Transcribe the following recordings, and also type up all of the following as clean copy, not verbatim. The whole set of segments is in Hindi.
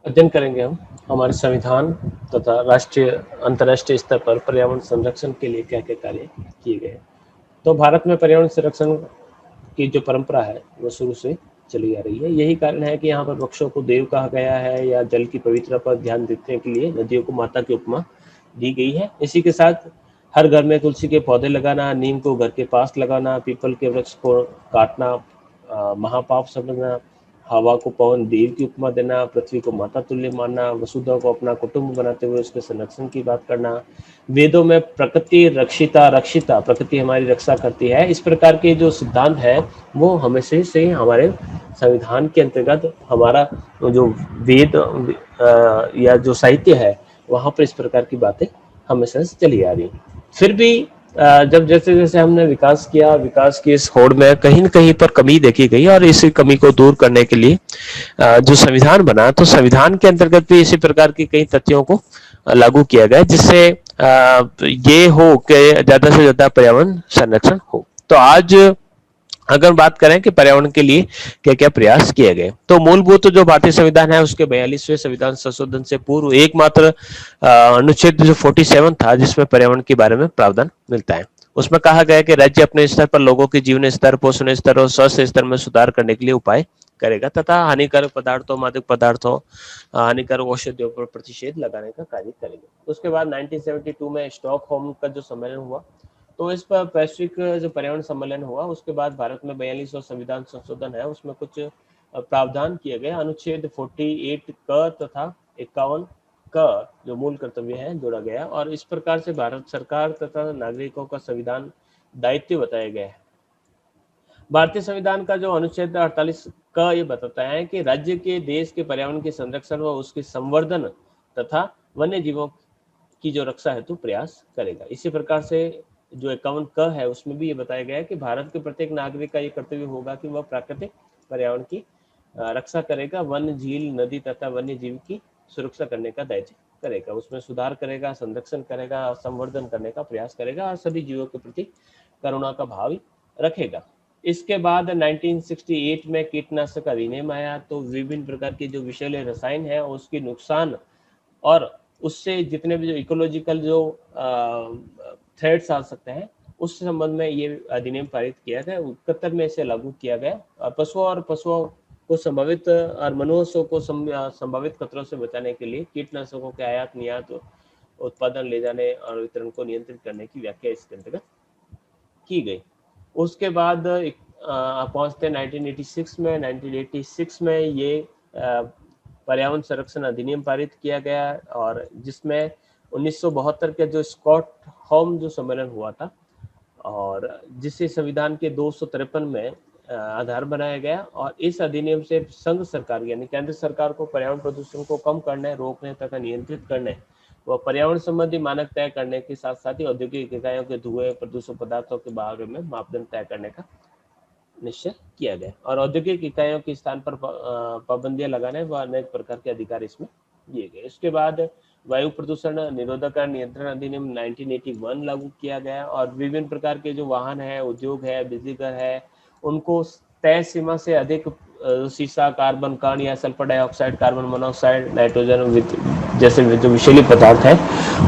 अध्ययन करेंगे हम हमारे संविधान तथा राष्ट्रीय अंतर्राष्ट्रीय स्तर पर पर्यावरण संरक्षण के लिए क्या क्या कार्य किए गए। तो भारत में पर्यावरण संरक्षण की जो परंपरा है वो शुरू से चली आ रही है। यही कारण है कि यहाँ पर वृक्षों को देव कहा गया है या जल की पवित्रता पर ध्यान देने के लिए नदियों को माता की उपमा दी गई है। इसी के साथ हर घर में तुलसी के पौधे लगाना, नीम को घर के पास लगाना, पीपल के वृक्ष को काटना महापाप समझना, हवा को पवन देव की उपमा देना, पृथ्वी को माता तुल्य मानना, वसुधा को अपना कुटुंब बनाते हुए उसके संरक्षण की बात करना। वेदों में प्रकृति रक्षिता रक्षिता, प्रकृति हमारी रक्षा करती है, इस प्रकार के जो सिद्धांत है वो हमेशा से हमारे संविधान के अंतर्गत हमारा जो वेद या जो साहित्य है वहाँ पर इस प्रकार की बातें हमेशा से चली आ रही। फिर भी जब जैसे जैसे हमने विकास किया, विकास की इस होड़ में कहीं न कहीं पर कमी देखी गई और इस कमी को दूर करने के लिए जो संविधान बना, तो संविधान के अंतर्गत भी इसी प्रकार की कई तथ्यों को लागू किया गया जिससे ये हो कि ज्यादा से ज्यादा पर्यावरण संरक्षण हो। तो आज अगर बात करें कि पर्यावरण के लिए क्या क्या प्रयास किए गए, तो मूलभूत जो भारतीय संविधान है उसके 42वें संविधान संशोधन से पूर्व एकमात्र अनुच्छेद जो 47 था जिसमें पर्यावरण के बारे में प्रावधान मिलता है। उसमें कहा गया कि राज्य अपने स्तर पर लोगों के जीवन स्तर, पोषण स्तर और स्वास्थ्य स्तर में सुधार करने के लिए उपाय करेगा तथा हानिकारक पदार्थों, मादक पदार्थों, हानिकारक औषधियों पर प्रतिषेध लगाने का कार्य करेगा। उसके बाद 1972 में स्टॉकहोम का जो सम्मेलन हुआ, तो इस पर वैश्विक जो पर्यावरण सम्मेलन हुआ उसके बाद भारत में 42वां संविधान संशोधन है उसमें कुछ प्रावधान किए गए। अनुच्छेद 48 क तथा 51 का जो मूल कर्तव्य है जोड़ा गया और इस प्रकार से भारत सरकार तथा नागरिकों का संविधान दायित्व बताया गया है। भारतीय संविधान का जो अनुच्छेद 48 का ये बताता है कि राज्य के देश के पर्यावरण के संरक्षण व उसके संवर्धन तथा वन्य जीवों की जो रक्षा हेतु प्रयास करेगा। इसी प्रकार से जो 51 क है उसमें भी ये बताया गया है कि भारत के प्रत्येक नागरिक का ये कर्तव्य होगा कि वह प्राकृतिक पर्यावरण की रक्षा करेगा, वन, झील, नदी तथा वन्य जीव की सुरक्षा करने का दायित्व करेगा, उसमें सुधार करेगा, संरक्षण करेगा, संवर्धन करने का प्रयास करेगा और सभी जीवों के प्रति करुणा का भाव रखेगा। इसके बाद 1968 में कीटनाशक अधिनियम आया, तो विभिन्न प्रकार के जो विषैले रसायन है उसके नुकसान और उससे जितने भी जो इकोलॉजिकल जो थ्रेट्स आ सकते हैं उस संबंध में ये अधिनियम पारित किया गया। 71 में इसे लागू किया गया और पशुओं को संभावित और मनुष्यों को संभावित खतरों से बचाने के लिए कीटनाशकों के आयात निर्यात, उत्पादन, ले जाने और वितरण को नियंत्रित करने की व्याख्या इसके अंतर्गत की गई। उसके बाद पहुंचते 1986 में 1986 में ये पर्यावरण संरक्षण अधिनियम पारित किया गया और जिसमें 1972 के जो स्टॉकहोम जो सम्मेलन हुआ था और जिसे संविधान के 253 में आधार बनाया गया और इस अधिनियम से संघ सरकार यानी केंद्र सरकार को पर्यावरण प्रदूषण को कम करने, रोकने तथा नियंत्रित करने व पर्यावरण संबंधी मानक तय करने के साथ साथ ही औद्योगिक इकाइयों के धुएं, प्रदूषक पदार्थों के बारे में मापदंड तय करने का निश्चय किया गया और औद्योगिक इकाइयों के स्थान पर पाबंदियां लगाने व अनेक प्रकार के अधिकार इसमें दिए गए। इसके बाद वायु प्रदूषण निरोधक नियंत्रण अधिनियम 1981 लागू किया गया और विभिन्न प्रकार के जो वाहन है, उद्योग है, बिजली घर है, उनको तय सीमा से अधिक शीशा, कार्बन कण या sulphur dioxide, carbon monoxide, nitrogen जैसे जो विषैले पदार्थ है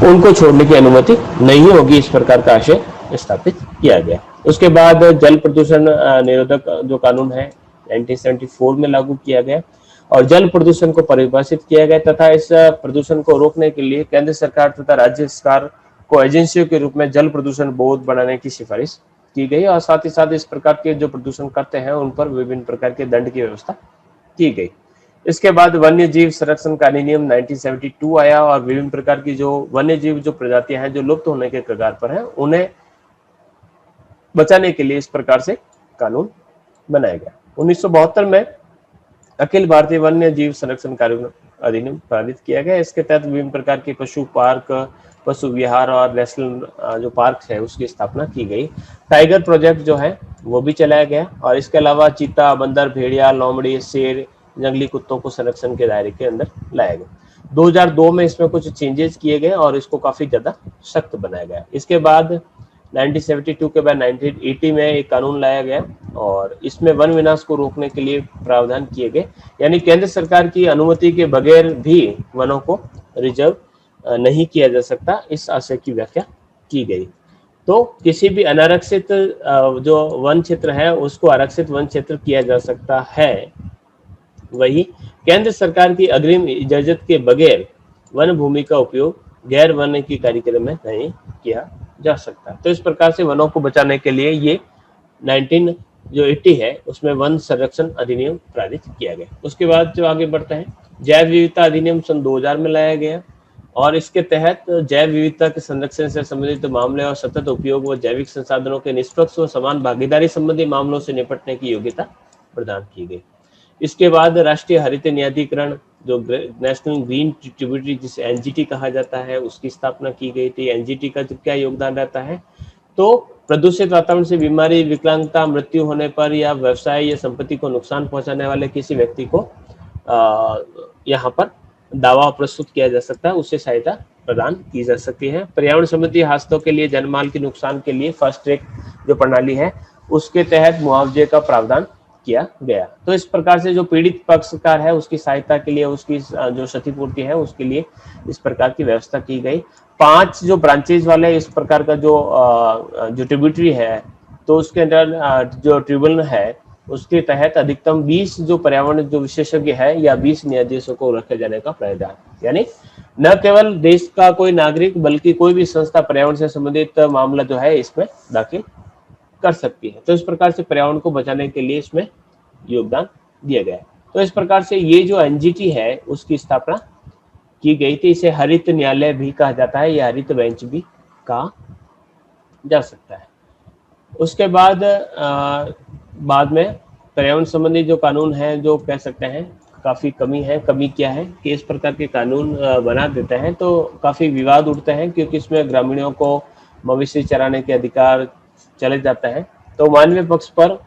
उनको छोड़ने की अनुमति नहीं होगी, इस प्रकार का आशय स्थापित किया गया। उसके बाद जल प्रदूषण निरोधक जो कानून है 1974 में लागू किया गया और जल प्रदूषण को परिभाषित किया गया तथा इस प्रदूषण को रोकने के लिए केंद्र सरकार तथा राज्य सरकार को एजेंसियों के रूप में जल प्रदूषण बोर्ड बनाने की सिफारिश की गई और साथ ही साथ इस प्रकार के जो प्रदूषण करते हैं उन पर विभिन्न प्रकार के दंड की व्यवस्था की गई। इसके बाद वन्य जीव संरक्षण का अधिनियम 1972 आया और विभिन्न प्रकार की जो वन्य जीव जो प्रजातियां हैं जो लुप्त होने के कगार पर हैं उन्हें बचाने के लिए इस प्रकार से कानून बनाया गया। 1972 में अखिल भारतीय वन्य जीव संरक्षण कार्यक्रम अधिनियम पारित किया गया। इसके तहत विभिन्न प्रकार के पशु पार्क, पशु विहार और नेशनल जो पार्क है उसकी स्थापना की गई। टाइगर प्रोजेक्ट जो है वो भी चलाया गया और इसके अलावा चीता, बंदर, भेड़िया, लोमड़ी, शेर, जंगली कुत्तों को संरक्षण के दायरे के अंदर लाया गया। 2002 में इसमें कुछ चेंजेस किए गए और इसको काफी ज्यादा सख्त बनाया गया। इसके बाद 1972 के बाद 1980 में एक कानून लाया गया और इसमें वन विनाश को रोकने के लिए प्रावधान किए गए, यानी केंद्र सरकार की अनुमति के बगैर भी वनों को रिजर्व नहीं किया जा सकता, इस आशय की व्याख्या की गई। तो किसी भी अनारक्षित जो वन क्षेत्र है उसको आरक्षित वन क्षेत्र किया जा सकता है, वही केंद्र सरकार की अग्रिम इजाजत के बगैर वन भूमि का उपयोग गैर वन की कार्यक्रम में नहीं किया जा सकता। तो इस प्रकार से वनों को बचाने के लिए ये 1980 है उसमें वन संरक्षण अधिनियम पारित किया गया। उसके बाद जो आगे बढ़ते हैं, जैव विविधता अधिनियम सन 2000 में लाया गया और इसके तहत जैव विविधता के संरक्षण से संबंधित मामले और सतत उपयोग व जैविक संसाधनों के निष्पक्ष व समान भागीदारी संबंधी मामलों से निपटने की योग्यता प्रदान की गई। इसके बाद राष्ट्रीय हरित न्यायाधिकरण जो नेशनल ग्रीन ट्रिब्यूटरी जिसे एनजीटी कहा जाता है उसकी स्थापना की गई थी। एनजीटी का क्या योगदान रहता है, तो प्रदूषित वातावरण से बीमारी, विकलांगता, मृत्यु होने पर या व्यवसाय या संपत्ति को नुकसान पहुंचाने वाले किसी व्यक्ति को यहाँ पर दावा प्रस्तुत किया जा सकता है, उससे सहायता प्रदान की जा सकती है। पर्यावरण संबंधी हादसों के लिए, जानमाल के नुकसान के लिए फास्ट ट्रैक जो प्रणाली है उसके तहत मुआवजे का प्रावधान किया गया। तो इस प्रकार से जो पीड़ित पक्षकार है उसकी सहायता के लिए, उसकी जो क्षतिपूर्ति है उसके लिए इस प्रकार की व्यवस्था की गई। 5 जो ब्रांचेज वाले इस प्रकार का जो ट्रिब्यूटरी है, तो उसके अंदर जो ट्रिब्यूनल है उसके तहत अधिकतम 20 जो पर्यावरण जो विशेषज्ञ है या 20 न्यायाधीशों को रखे जाने का प्रावधान, यानी न केवल देश का कोई नागरिक बल्कि कोई भी संस्था पर्यावरण से संबंधित मामला जो है इसमें दाखिल कर सकती है। तो इस प्रकार से पर्यावरण को बचाने के लिए इसमें योगदान दिया गया है। तो इस प्रकार से ये जो एनजीटी है उसकी स्थापना की गई थी। इसे हरित न्यायालय भी कहा जाता है या हरित बेंच भी कहा जा सकता है। उसके बाद में पर्यावरण संबंधी जो कानून है जो कह सकते हैं काफी कमी है। कमी क्या है कि इस प्रकार के कानून बना देते हैं तो काफी विवाद उठते हैं, क्योंकि इसमें ग्रामीणों को मवेशी चराने के अधिकार चले जाते हैं, तो मानवीय पक्ष पर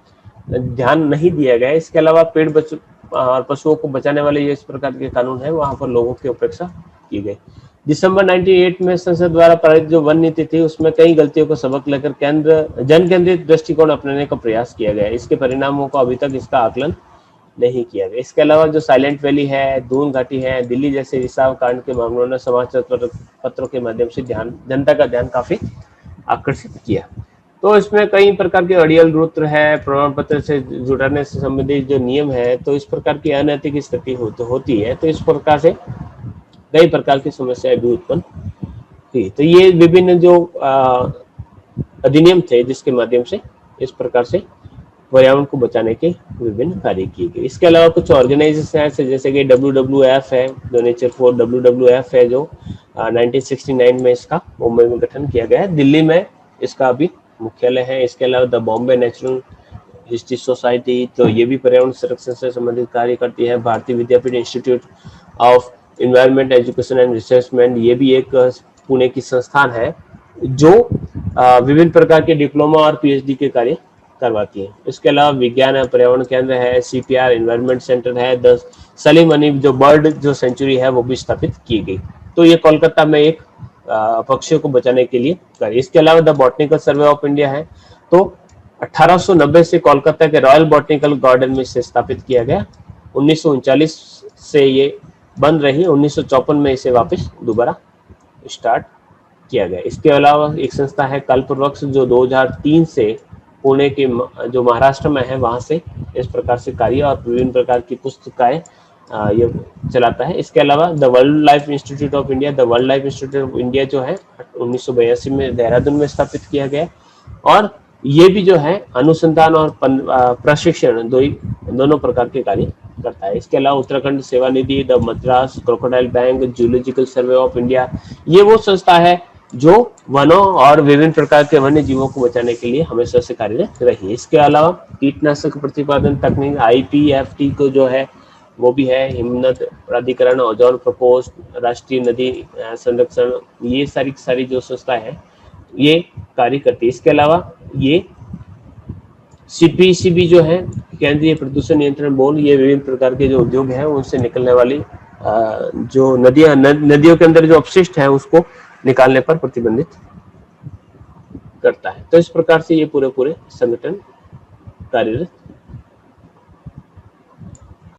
ध्यान नहीं दिया गया। इसके अलावा पेड़ और पशुओं को बचाने वाले ये इस प्रकार के कानून है वहां पर लोगों की उपेक्षा की गई। दिसंबर 98 में संसद द्वारा पारित जो वन नीति थी उसमें कई गलतियों को सबक लेकर जन केंद्रित दृष्टिकोण अपनाने का प्रयास किया गया। इसके परिणामों को अभी तक इसका आकलन नहीं किया गया। इसके अलावा जो साइलेंट वैली है, दून घाटी है, दिल्ली जैसे रिसाव कांड के मामलों ने समाचार पत्रों के माध्यम से जनता का ध्यान काफी आकर्षित किया। तो इसमें कई प्रकार के अड़ियल सूत्र है, प्रमाण पत्र से जुड़ाने से संबंधित जो नियम है, तो इस प्रकार की अनैतिक स्थिति होती है, तो इस प्रकार से कई प्रकार की समस्याएं भी उत्पन्न हुई। तो ये विभिन्न जो अधिनियम थे जिसके माध्यम से इस प्रकार से पर्यावरण को बचाने के विभिन्न कार्य किए गए। इसके अलावा कुछ ऑर्गेनाइजेशन है जैसे कि WWF है, जो नेचर फॉर WWF है, जो 1969 में इसका मुंबई में गठन किया गया है। दिल्ली में इसका अभी मुख्यालय है। इसके अलावा the Bombay natural history society, तो ये भी पर्यावरण संरक्षण से संबंधित कार्य करती है। Bharati Vidyapeeth institute of environment education and research, ये भी एक पुणे की संस्थान है जो विभिन्न प्रकार के डिप्लोमा और PhD के कार्य करवाती है। इसके अलावा विज्ञान और पर्यावरण केंद्र है, CPR इन्वायरमेंट सेंटर है, द सलीम अली जो बर्ड जो सेंचुरी है वो भी स्थापित की गई। तो ये कोलकाता में एक पक्षियों को बचाने के लिए कार्य। इसके अलावा the botanical survey of India है, तो 1890 से कोलकाता के रॉयल बॉटनिकल गार्डन में इसे स्थापित किया गया। 1939 से ये बंद रही, 1954 में इसे वापस दोबारा स्टार्ट किया गया। इसके अलावा एक संस्था है कल्पवृक्ष, जो 2003 से पुणे के जो महाराष्ट्र में है वहां से इस प्रकार से कार्य और विभिन्न प्रकार की पुस्तिकाएं ये चलाता है। इसके अलावा the world life institute of India, the world life institute of India जो है 1982 में देहरादून में स्थापित किया गया, और ये भी जो है अनुसंधान और प्रशिक्षण दोनों प्रकार के कार्य करता है। इसके अलावा Uttarakhand Seva Nidhi, the Madras crocodile bank, zoological survey of India, ये वो संस्था है जो वनों और विभिन्न प्रकार के वन्य जीवों को बचाने के लिए हमेशा से कार्यरत रही है। इसके अलावा कीटनाशक प्रतिपादन तकनीक IPFT को जो है वो भी है, हिमनद प्राधिकरण, ओजोन प्रकोष्ठ, राष्ट्रीय नदी संरक्षण, ये सारी जो संस्था है ये कार्य करती है। इसके अलावा ये CPCB जो है, केंद्रीय प्रदूषण नियंत्रण बोर्ड, ये विभिन्न प्रकार के जो उद्योग है उनसे निकलने वाली जो नदियों के अंदर जो अपशिष्ट है उसको निकालने पर प्रतिबंधित करता है। तो इस प्रकार से ये पूरे पूरे संगठन कार्यरत